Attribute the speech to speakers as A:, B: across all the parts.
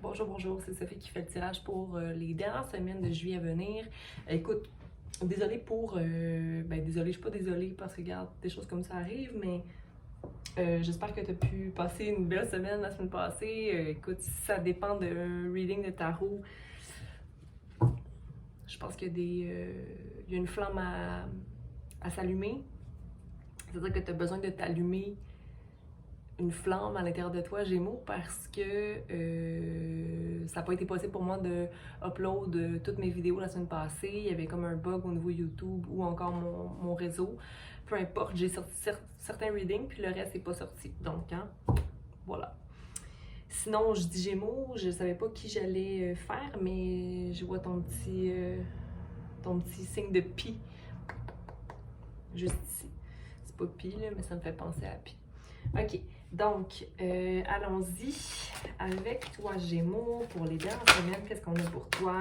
A: Bonjour, bonjour, c'est Sophie qui fait le tirage pour les dernières semaines de juillet à venir. Écoute, désolée pour... désolée, je suis pas désolée parce que, regarde, des choses comme ça arrivent, mais j'espère que tu as pu passer une belle semaine la semaine passée. Écoute, si ça dépend d'un reading de tarot, je pense qu'il y a il y a une flamme à s'allumer. C'est-à-dire que tu as besoin de t'allumer une flamme à l'intérieur de toi, Gémeaux, parce que ça n'a pas été possible pour moi de upload toutes mes vidéos la semaine passée. Il y avait comme un bug au niveau YouTube ou encore mon réseau. Peu importe, j'ai sorti certains readings, puis le reste n'est pas sorti. Donc, hein, voilà. Sinon, je dis Gémeaux, je ne savais pas qui j'allais faire, mais je vois ton petit signe de pi juste ici. C'est pas pi, là, mais ça me fait penser à pi. OK, donc, allons-y avec toi, Gémeaux, pour les dernières semaines. Qu'est-ce qu'on a pour toi?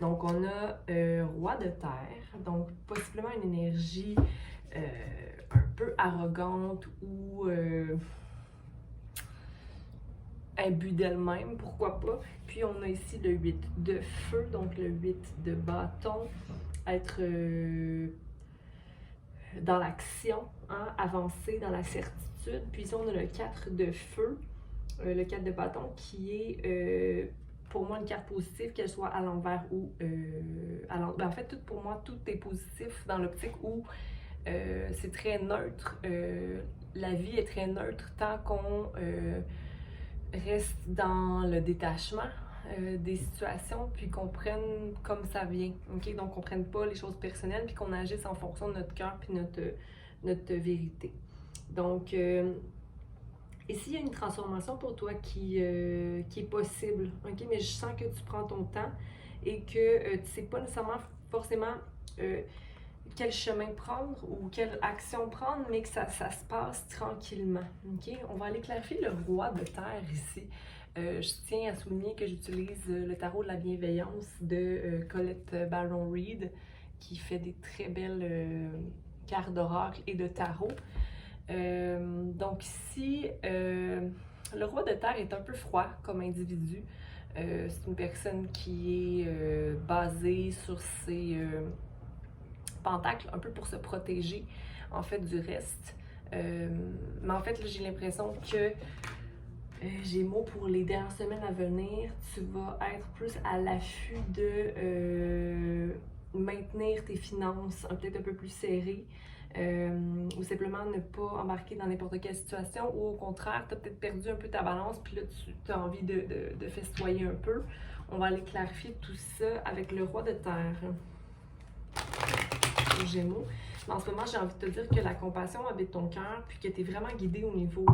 A: Donc, on a Roi de Terre, donc possiblement une énergie un peu arrogante ou imbue d'elle-même, pourquoi pas. Puis, on a ici le 8 de feu, donc le 8 de bâton, être dans l'action, hein, avancer dans la certitude. Puis ici, on a le 4 de feu, le 4 de bâton, qui est pour moi une carte positive, qu'elle soit à l'envers ou à l'envers. En fait, pour moi, tout est positif dans l'optique où c'est très neutre. La vie est très neutre tant qu'on reste dans le détachement des situations, puis qu'on prenne comme ça vient, ok? Donc, qu'on prenne pas les choses personnelles, puis qu'on agisse en fonction de notre cœur, puis notre vérité. Donc, ici, il y a une transformation pour toi qui est possible, ok? Mais je sens que tu prends ton temps et que tu sais pas nécessairement forcément quel chemin prendre ou quelle action prendre, mais que ça se passe tranquillement, ok? On va aller clarifier le roi de terre ici. Je tiens à souligner que j'utilise le tarot de la bienveillance de Colette Baron-Reid, qui fait des très belles cartes d'oracle et de tarot. Donc ici, le roi de terre est un peu froid comme individu. C'est une personne qui est basée sur ses pentacles, un peu pour se protéger en fait du reste. Mais en fait, j'ai l'impression que Gémeaux, pour les dernières semaines à venir, tu vas être plus à l'affût de maintenir tes finances peut-être un peu plus serrées, ou simplement ne pas embarquer dans n'importe quelle situation, ou au contraire, tu as peut-être perdu un peu ta balance, puis là, tu as envie de festoyer un peu. On va aller clarifier tout ça avec le roi de terre. Gémeaux. Mais en ce moment, j'ai envie de te dire que la compassion habite ton cœur, puis que tu es vraiment guidé au niveau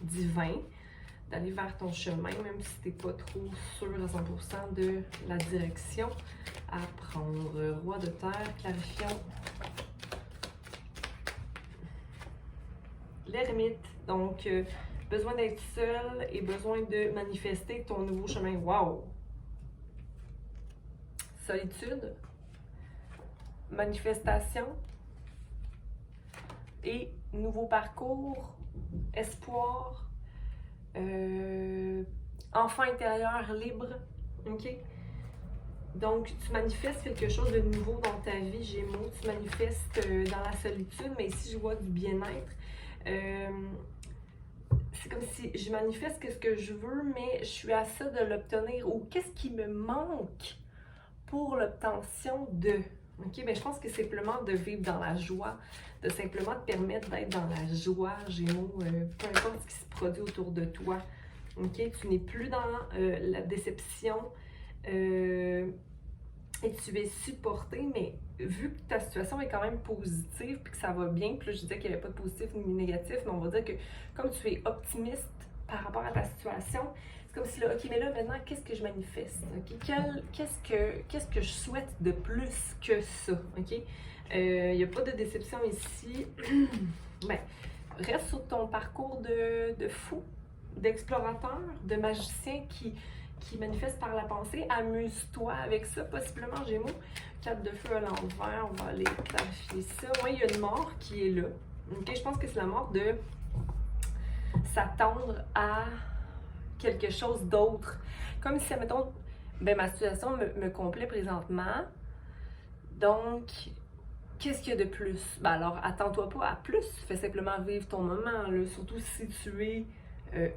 A: divin, d'aller vers ton chemin, même si tu n'es pas trop sûr à 100% de la direction à prendre. Roi de terre, clarifions. L'ermite, donc besoin d'être seul et besoin de manifester ton nouveau chemin. Wow! Solitude, manifestation et nouveau parcours, espoir, enfant intérieur libre, ok? Donc, tu manifestes quelque chose de nouveau dans ta vie, Gémeaux, tu manifestes dans la solitude, mais ici, je vois du bien-être. C'est comme si je manifeste ce que je veux, mais je suis à ça de l'obtenir, ou qu'est-ce qui me manque pour l'obtention de... OK? Bien, je pense que c'est simplement de vivre dans la joie, de simplement te permettre d'être dans la joie, Gémeaux, peu importe ce qui se produit autour de toi. OK? Tu n'es plus dans la déception et tu es supporté, mais vu que ta situation est quand même positive puis que ça va bien, puis là, je disais qu'il n'y avait pas de positif ni négatif, mais on va dire que comme tu es optimiste par rapport à ta situation, c'est comme si là, OK, mais là, maintenant, qu'est-ce que je manifeste? OK? Qu'est-ce que je souhaite de plus que ça? OK? Il n'y a pas de déception ici. Ben, reste sur ton parcours de fou, d'explorateur, de magicien qui manifeste par la pensée. Amuse-toi avec ça, possiblement, Gémeaux. 4 de feu à l'envers, on va aller clarifier ça. Oui, il y a une mort qui est là. OK? Je pense que c'est la mort de s'attendre à quelque chose d'autre. Comme si, admettons, ben, ma situation me complaît présentement. Donc, qu'est-ce qu'il y a de plus? Ben alors, attends-toi pas à plus. Fais simplement vivre ton moment, là. Surtout si tu es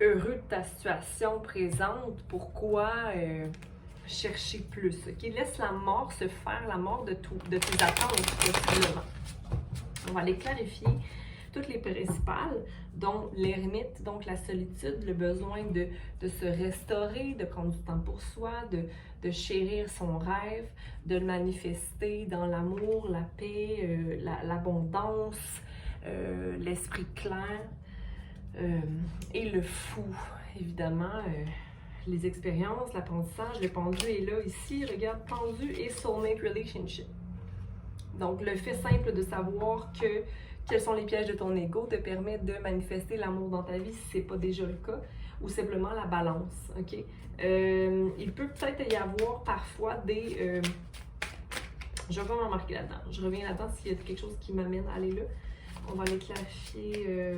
A: heureux de ta situation présente. Pourquoi chercher plus? Okay? Laisse la mort se faire, la mort de tes attentes, possiblement. On va aller clarifier toutes les principales, dont l'ermite, donc la solitude, le besoin de se restaurer, de prendre du temps pour soi, de chérir son rêve, de le manifester dans l'amour, la paix, l'abondance, l'esprit clair, et le fou, évidemment, les expériences, l'apprentissage, le pendu est là, ici, regarde, pendu et soulmate relationship. Donc, le fait simple de savoir quels sont les pièges de ton ego te permet de manifester l'amour dans ta vie si ce n'est pas déjà le cas, ou simplement la balance, ok? Il peut peut-être y avoir parfois des... je vais pas m'en marquer là-dedans. Je reviens là-dedans s'il y a quelque chose qui m'amène à aller là. On va aller clarifier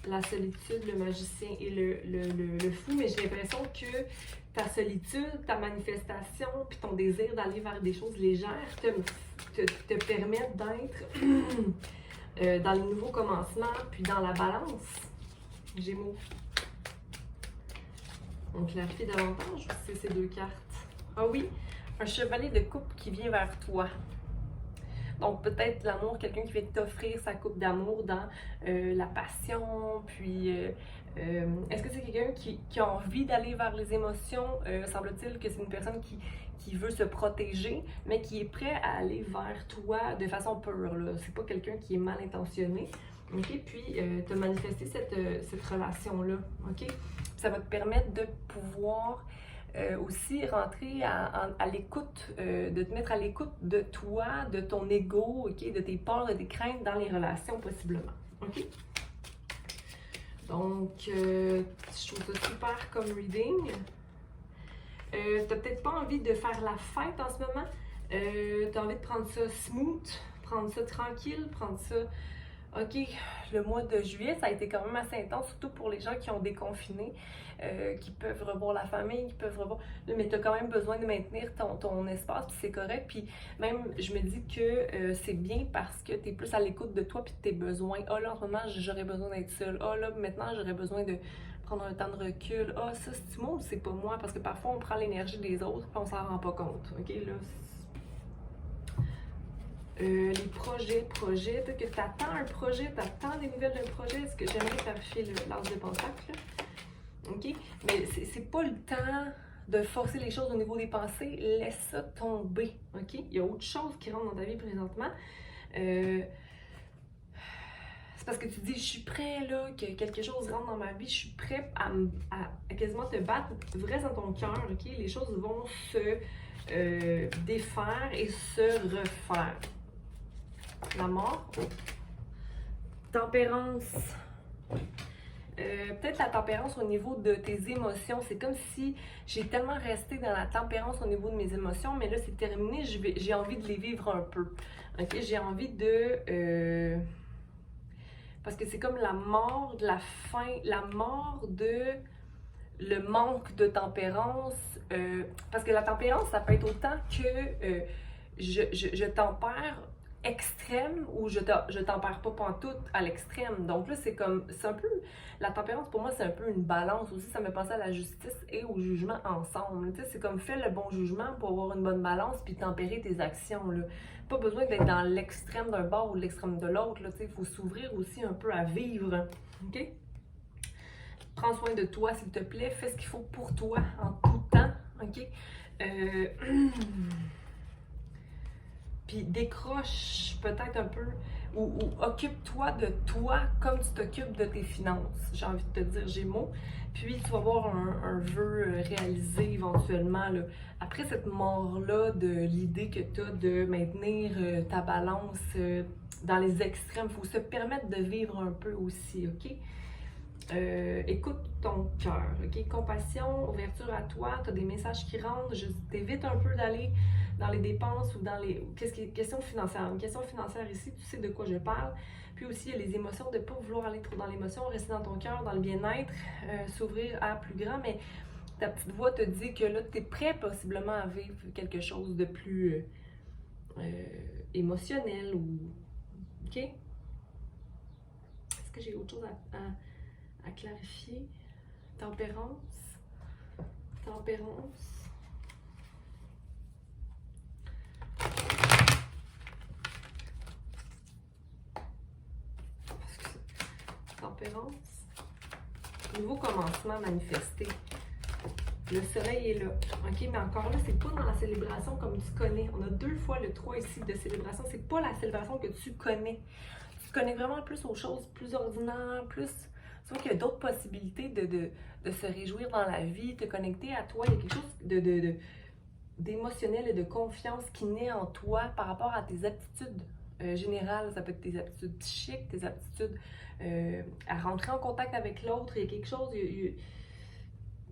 A: la solitude, le magicien et le fou, mais j'ai l'impression que ta solitude, ta manifestation, puis ton désir d'aller vers des choses légères te permettent d'être dans les nouveaux commencements, puis dans la balance. Gémeaux. On clarifie davantage c'est ces deux cartes. Ah oui, un chevalier de coupe qui vient vers toi. Donc peut-être l'amour, quelqu'un qui vient t'offrir sa coupe d'amour dans la passion, puis est-ce que c'est quelqu'un qui a envie d'aller vers les émotions? Semble-t-il que c'est une personne qui veut se protéger, mais qui est prêt à aller vers toi de façon pure. C'est pas quelqu'un qui est mal intentionné. OK? Puis te manifester cette relation-là. OK? Ça va te permettre de pouvoir aussi rentrer à l'écoute, de te mettre à l'écoute de toi, de ton ego, ok, de tes peurs, de tes craintes dans les relations possiblement. Ok? Donc, je trouve ça super comme reading. T'as peut-être pas envie de faire la fête en ce moment. T'as envie de prendre ça smooth, prendre ça tranquille, prendre ça... OK, le mois de juillet, ça a été quand même assez intense, surtout pour les gens qui ont déconfiné, qui peuvent revoir la famille, qui peuvent revoir... Mais tu as quand même besoin de maintenir ton espace, puis c'est correct. Puis même, je me dis que c'est bien parce que tu es plus à l'écoute de toi puis de tes besoins. Ah là, en ce moment, j'aurais besoin d'être seule. Ah là, maintenant, j'aurais besoin de prendre un temps de recul. Ah, ça, c'est moi ou c'est pas moi? Parce que parfois, on prend l'énergie des autres puis on s'en rend pas compte. OK, là, les projets, peut-être que tu attends un projet, tu attends des nouvelles d'un projet. Est-ce que j'aimerais clarifier l'as de pentacle? OK? Mais c'est pas le temps de forcer les choses au niveau des pensées. Laisse ça tomber. OK? Il y a autre chose qui rentre dans ta vie présentement. C'est parce que tu dis, je suis prêt, là, que quelque chose rentre dans ma vie, je suis prêt à quasiment te battre. Vrai dans ton cœur, OK? Les choses vont se défaire et se refaire. La mort. Tempérance. Peut-être la tempérance au niveau de tes émotions. C'est comme si j'ai tellement resté dans la tempérance au niveau de mes émotions, mais là c'est terminé, j'ai envie de les vivre un peu. Okay? J'ai envie de... parce que c'est comme la mort de la faim, la mort de le manque de tempérance. Parce que la tempérance, ça peut être autant que je tempère extrême ou je tempère pas pantoute à l'extrême. Donc là, c'est un peu, la tempérance pour moi, c'est un peu une balance aussi. Ça me pense à la justice et au jugement ensemble. Tu sais, c'est comme faire le bon jugement pour avoir une bonne balance puis tempérer tes actions, là. Pas besoin d'être dans l'extrême d'un bord ou l'extrême de l'autre, là. Tu sais, il faut s'ouvrir aussi un peu à vivre. OK? Prends soin de toi, s'il te plaît. Fais ce qu'il faut pour toi en tout temps. OK? Puis décroche peut-être un peu ou occupe-toi de toi comme tu t'occupes de tes finances. J'ai envie de te dire Gémeaux. Puis tu vas avoir un vœu réalisé éventuellement, là. Après cette mort-là de l'idée que tu as de maintenir ta balance dans les extrêmes, il faut se permettre de vivre un peu aussi, OK? Écoute ton cœur, OK? Compassion, ouverture à toi, tu as des messages qui rentrent, je t'évite un peu d'aller dans les dépenses ou dans les questions financières. Une question financière ici, tu sais de quoi je parle. Puis aussi, il y a les émotions, de ne pas vouloir aller trop dans l'émotion, rester dans ton cœur, dans le bien-être, s'ouvrir à plus grand, mais ta petite voix te dit que là, tu es prêt possiblement à vivre quelque chose de plus émotionnel ou... OK? Est-ce que j'ai autre chose à clarifier? Tempérance. Tempérance. Tempérance. Nouveau commencement manifesté. Le soleil est là. OK, mais encore là, c'est pas dans la célébration comme tu connais. On a 2 fois le 3 ici de célébration. C'est pas la célébration que tu connais. Tu connais vraiment plus aux choses plus ordinaires, plus... Tu vois qu'il y a d'autres possibilités de se réjouir dans la vie, te connecter à toi. Il y a quelque chose d'émotionnel et de confiance qui naît en toi par rapport à tes aptitudes générales. Ça peut être tes aptitudes psychiques, tes aptitudes à rentrer en contact avec l'autre. Il y a quelque chose...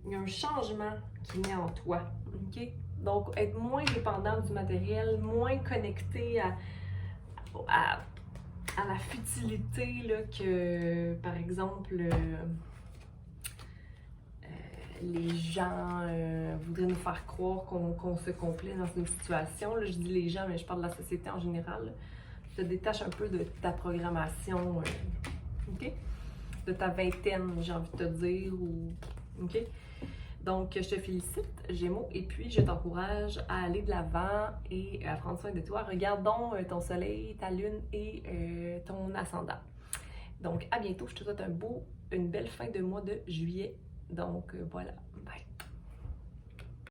A: Il y a un changement qui naît en toi, OK? Donc, être moins dépendant du matériel, moins connecté à la futilité là, que, par exemple, les gens voudraient nous faire croire qu'on se complaît dans une situation. Là, je dis les gens, mais je parle de la société en général. Là. Tu te détaches un peu de ta programmation, OK? De ta vingtaine, j'ai envie de te dire, ou... OK? Donc, je te félicite, Gémeaux, et puis je t'encourage à aller de l'avant et à prendre soin de toi. Regarde donc ton soleil, ta lune et ton ascendant. Donc, à bientôt. Je te souhaite une belle fin de mois de juillet. Donc, voilà.